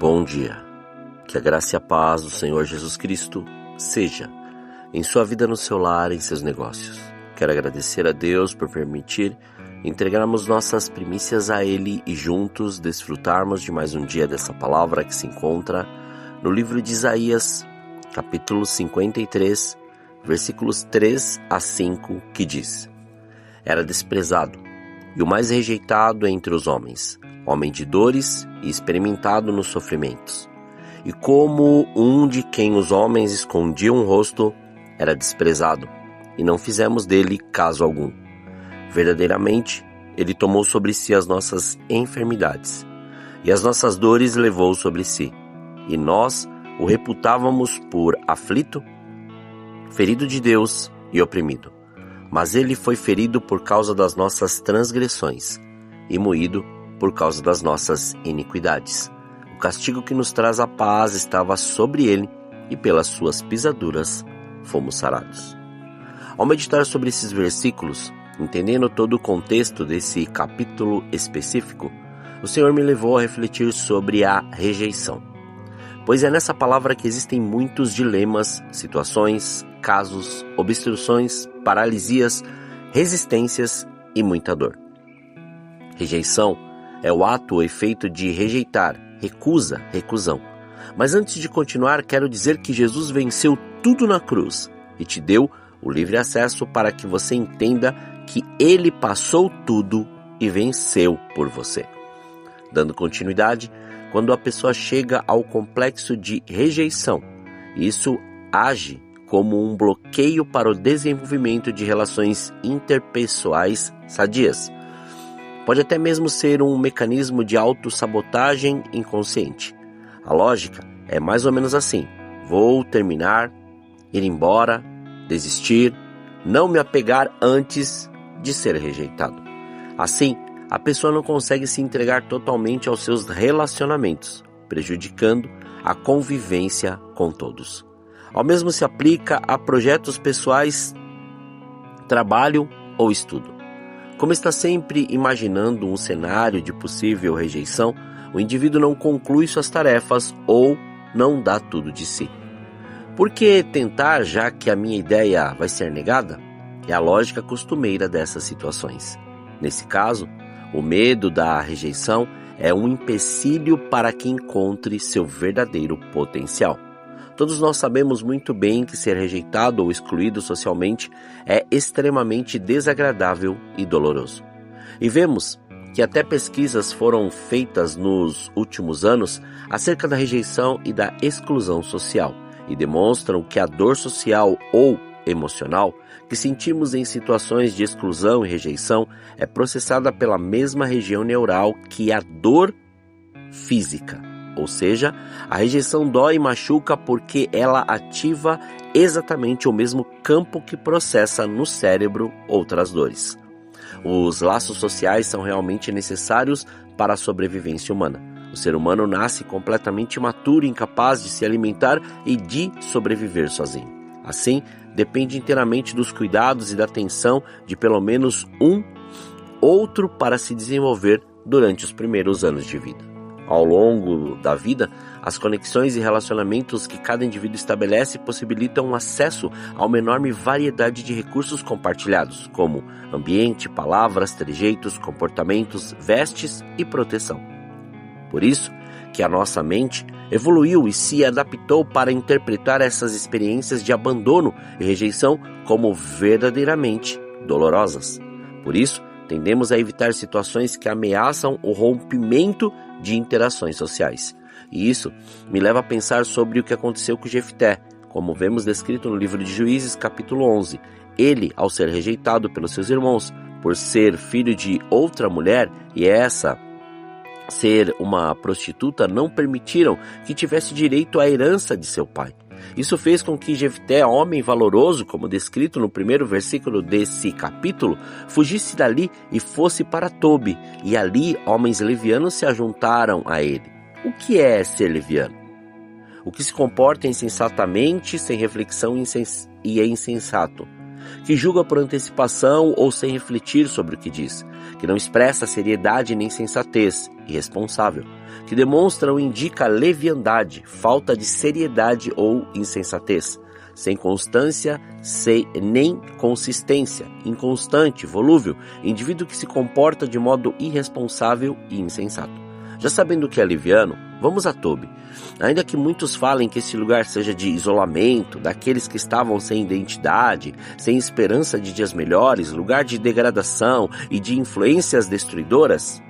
Bom dia, que a graça e a paz do Senhor Jesus Cristo seja em sua vida, no seu lar, em seus negócios. Quero agradecer a Deus por permitir entregarmos nossas primícias a Ele e juntos desfrutarmos de mais um dia dessa palavra que se encontra no livro de Isaías, capítulo 53, versículos 3 a 5, que diz: Era desprezado e o mais rejeitado entre os homens, homem de dores e experimentado nos sofrimentos. E como um de quem os homens escondiam o rosto, era desprezado, e não fizemos dele caso algum. Verdadeiramente, ele tomou sobre si as nossas enfermidades, e as nossas dores levou sobre si. E nós o reputávamos por aflito, ferido de Deus e oprimido. Mas ele foi ferido por causa das nossas transgressões, e moído por causa das nossas iniquidades. O castigo que nos traz a paz estava sobre ele, e pelas suas pisaduras fomos sarados. Ao meditar sobre esses versículos, entendendo todo o contexto desse capítulo específico, o Senhor me levou a refletir sobre a rejeição. Pois é nessa palavra que existem muitos dilemas, situações, casos, obstruções, paralisias, resistências e muita dor. Rejeição é o ato ou efeito de rejeitar, recusa, recusão. Mas antes de continuar, quero dizer que Jesus venceu tudo na cruz e te deu o livre acesso para que você entenda que Ele passou tudo e venceu por você. Dando continuidade, quando a pessoa chega ao complexo de rejeição, isso age como um bloqueio para o desenvolvimento de relações interpessoais sadias. Pode até mesmo ser um mecanismo de autossabotagem inconsciente. A lógica é mais ou menos assim: vou terminar, ir embora, desistir, não me apegar antes de ser rejeitado. Assim, a pessoa não consegue se entregar totalmente aos seus relacionamentos, prejudicando a convivência com todos. Ao mesmo se aplica a projetos pessoais, trabalho ou estudo. Como está sempre imaginando um cenário de possível rejeição, o indivíduo não conclui suas tarefas ou não dá tudo de si. Por que tentar, já que a minha ideia vai ser negada? É a lógica costumeira dessas situações. Nesse caso, o medo da rejeição é um empecilho para que encontre seu verdadeiro potencial. Todos nós sabemos muito bem que ser rejeitado ou excluído socialmente é extremamente desagradável e doloroso. E vemos que até pesquisas foram feitas nos últimos anos acerca da rejeição e da exclusão social, e demonstram que a dor social ou emocional que sentimos em situações de exclusão e rejeição é processada pela mesma região neural que a dor física. Ou seja, a rejeição dói e machuca porque ela ativa exatamente o mesmo campo que processa no cérebro outras dores. Os laços sociais são realmente necessários para a sobrevivência humana. O ser humano nasce completamente imaturo, incapaz de se alimentar e de sobreviver sozinho. Assim, depende inteiramente dos cuidados e da atenção de pelo menos um outro para se desenvolver durante os primeiros anos de vida. Ao longo da vida, as conexões e relacionamentos que cada indivíduo estabelece possibilitam acesso a uma enorme variedade de recursos compartilhados, como ambiente, palavras, trejeitos, comportamentos, vestes e proteção. Por isso que a nossa mente evoluiu e se adaptou para interpretar essas experiências de abandono e rejeição como verdadeiramente dolorosas. Por isso, tendemos a evitar situações que ameaçam o rompimento de interações sociais. E isso me leva a pensar sobre o que aconteceu com Jefté, como vemos descrito no livro de Juízes, capítulo 11. Ele, ao ser rejeitado pelos seus irmãos por ser filho de outra mulher, e essa ser uma prostituta, não permitiram que tivesse direito à herança de seu pai. Isso fez com que Jefté, homem valoroso, como descrito no primeiro versículo desse capítulo, fugisse dali e fosse para Tobi, e ali homens levianos se ajuntaram a ele. O que é ser leviano? O que se comporta insensatamente, sem reflexão e é insensato. que julga por antecipação ou sem refletir sobre o que diz, que não expressa seriedade nem sensatez, irresponsável, que demonstra ou indica leviandade, falta de seriedade ou insensatez, sem constância, nem consistência, inconstante, volúvel, indivíduo que se comporta de modo irresponsável e insensato. Já sabendo que é leviano, vamos a Tobi. Ainda que muitos falem que esse lugar seja de isolamento, daqueles que estavam sem identidade, sem esperança de dias melhores, lugar de degradação e de influências destruidoras,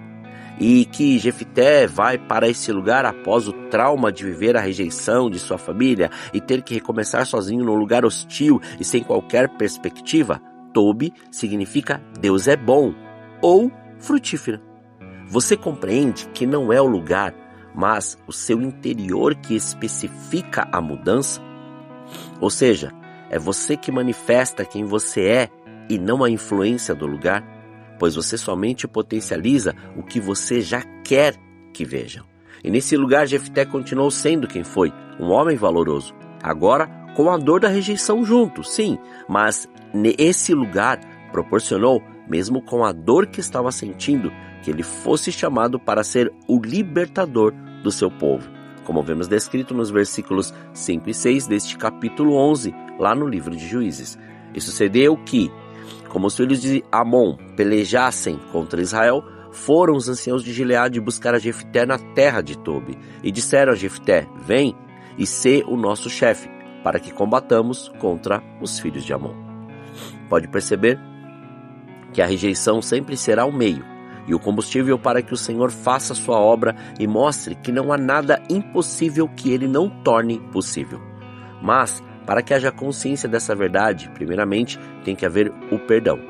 e que Jefté vai para esse lugar após o trauma de viver a rejeição de sua família e ter que recomeçar sozinho num lugar hostil e sem qualquer perspectiva, Tobi significa Deus é bom ou frutífero. Você compreende que não é o lugar, mas o seu interior que especifica a mudança? Ou seja, é você que manifesta quem você é e não a influência do lugar, pois você somente potencializa o que você já quer que vejam. E nesse lugar Jefté continuou sendo quem foi, um homem valoroso, agora com a dor da rejeição junto, sim, mas esse lugar proporcionou, mesmo com a dor que estava sentindo, que ele fosse chamado para ser o libertador do seu povo, como vemos descrito nos versículos 5 e 6 deste capítulo 11, lá no livro de Juízes. E sucedeu que, como os filhos de Amon pelejassem contra Israel, foram os anciãos de Gileade buscar a Jefté na terra de Tobi, e disseram a Jefté: vem e sê o nosso chefe, para que combatamos contra os filhos de Amon. Pode perceber que a rejeição sempre será o meio e o combustível para que o Senhor faça sua obra e mostre que não há nada impossível que Ele não torne possível. Mas, para que haja consciência dessa verdade, primeiramente tem que haver o perdão,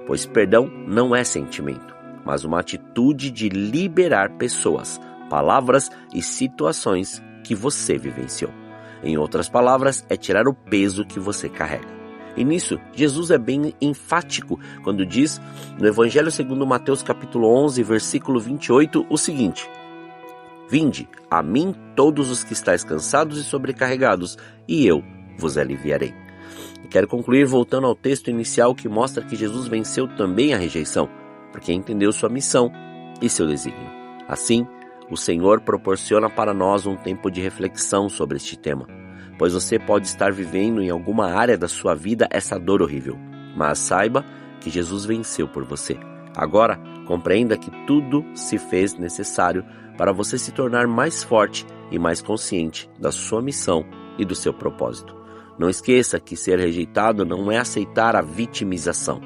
pois perdão não é sentimento, mas uma atitude de liberar pessoas, palavras e situações que você vivenciou. Em outras palavras, é tirar o peso que você carrega. E nisso, Jesus é bem enfático quando diz, no Evangelho segundo Mateus capítulo 11, versículo 28, o seguinte: vinde a mim todos os que estáis cansados e sobrecarregados, e eu vos aliviarei. E quero concluir voltando ao texto inicial que mostra que Jesus venceu também a rejeição, porque entendeu sua missão e seu desígnio. Assim, o Senhor proporciona para nós um tempo de reflexão sobre este tema, pois você pode estar vivendo em alguma área da sua vida essa dor horrível, mas saiba que Jesus venceu por você. Agora, compreenda que tudo se fez necessário para você se tornar mais forte e mais consciente da sua missão e do seu propósito. Não esqueça que ser rejeitado não é aceitar a vitimização,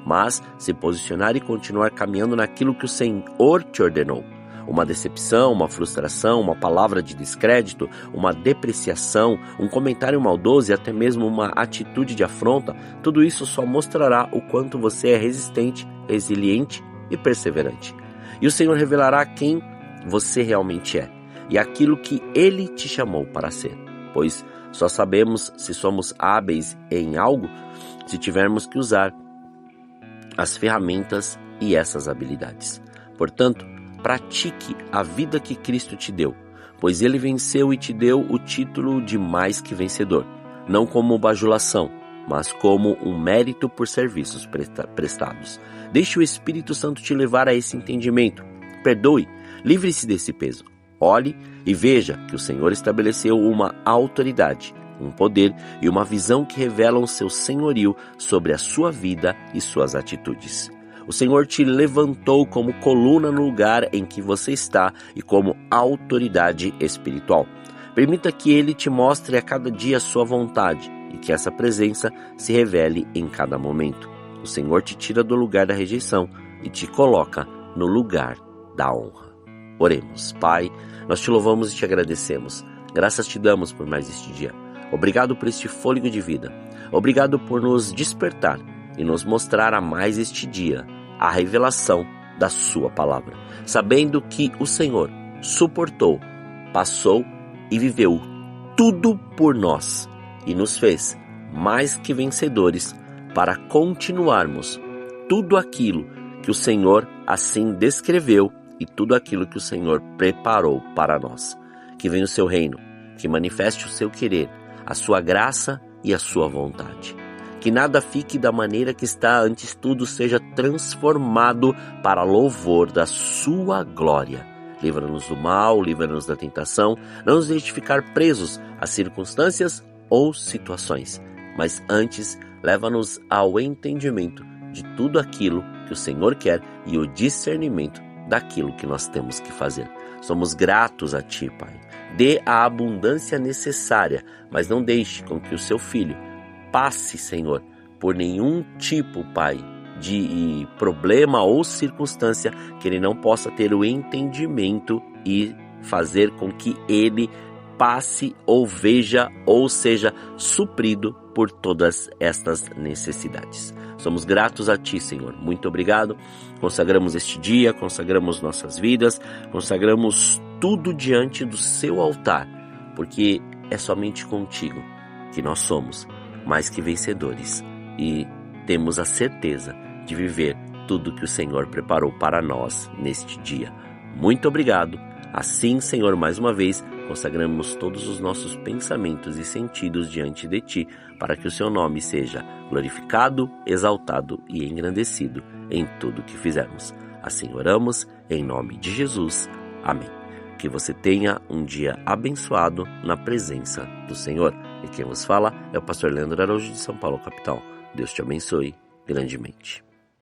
mas se posicionar e continuar caminhando naquilo que o Senhor te ordenou. Uma decepção, uma frustração, uma palavra de descrédito, uma depreciação, um comentário maldoso e até mesmo uma atitude de afronta, tudo isso só mostrará o quanto você é resistente, resiliente e perseverante. E o Senhor revelará quem você realmente é e aquilo que Ele te chamou para ser, pois só sabemos se somos hábeis em algo se tivermos que usar as ferramentas e essas habilidades. Portanto, pratique a vida que Cristo te deu, pois Ele venceu e te deu o título de mais que vencedor, não como bajulação, mas como um mérito por serviços prestados. Deixe o Espírito Santo te levar a esse entendimento. Perdoe, livre-se desse peso. Olhe e veja que o Senhor estabeleceu uma autoridade, um poder e uma visão que revelam seu senhorio sobre a sua vida e suas atitudes. O Senhor te levantou como coluna no lugar em que você está e como autoridade espiritual. Permita que Ele te mostre a cada dia a sua vontade e que essa presença se revele em cada momento. O Senhor te tira do lugar da rejeição e te coloca no lugar da honra. Oremos. Pai, nós te louvamos e te agradecemos. Graças te damos por mais este dia. Obrigado por este fôlego de vida. Obrigado por nos despertar e nos mostrar a mais este dia a revelação da sua palavra, sabendo que o Senhor suportou, passou e viveu tudo por nós e nos fez mais que vencedores para continuarmos tudo aquilo que o Senhor assim descreveu e tudo aquilo que o Senhor preparou para nós. Que venha o seu reino, que manifeste o seu querer, a sua graça e a sua vontade. Que nada fique da maneira que está, antes tudo seja transformado para louvor da sua glória. Livra-nos do mal, livra-nos da tentação, não nos deixe ficar presos a circunstâncias ou situações, mas antes leva-nos ao entendimento de tudo aquilo que o Senhor quer e o discernimento daquilo que nós temos que fazer. Somos gratos a Ti, Pai. Dê a abundância necessária, mas não deixe com que o Seu Filho passe, Senhor, por nenhum tipo, Pai, de problema ou circunstância que ele não possa ter o entendimento e fazer com que ele passe ou veja ou seja suprido por todas estas necessidades. Somos gratos a Ti, Senhor. Muito obrigado. Consagramos este dia, consagramos nossas vidas, consagramos tudo diante do Seu altar, porque é somente contigo que nós somos mais que vencedores e temos a certeza de viver tudo que o Senhor preparou para nós neste dia. Muito obrigado. Assim, Senhor, mais uma vez, consagramos todos os nossos pensamentos e sentidos diante de Ti, para que o Seu nome seja glorificado, exaltado e engrandecido em tudo que fizermos. Assim oramos, em nome de Jesus. Amém. Que você tenha um dia abençoado na presença do Senhor. E quem vos fala é o pastor Leandro Araújo de São Paulo, capital. Deus te abençoe grandemente.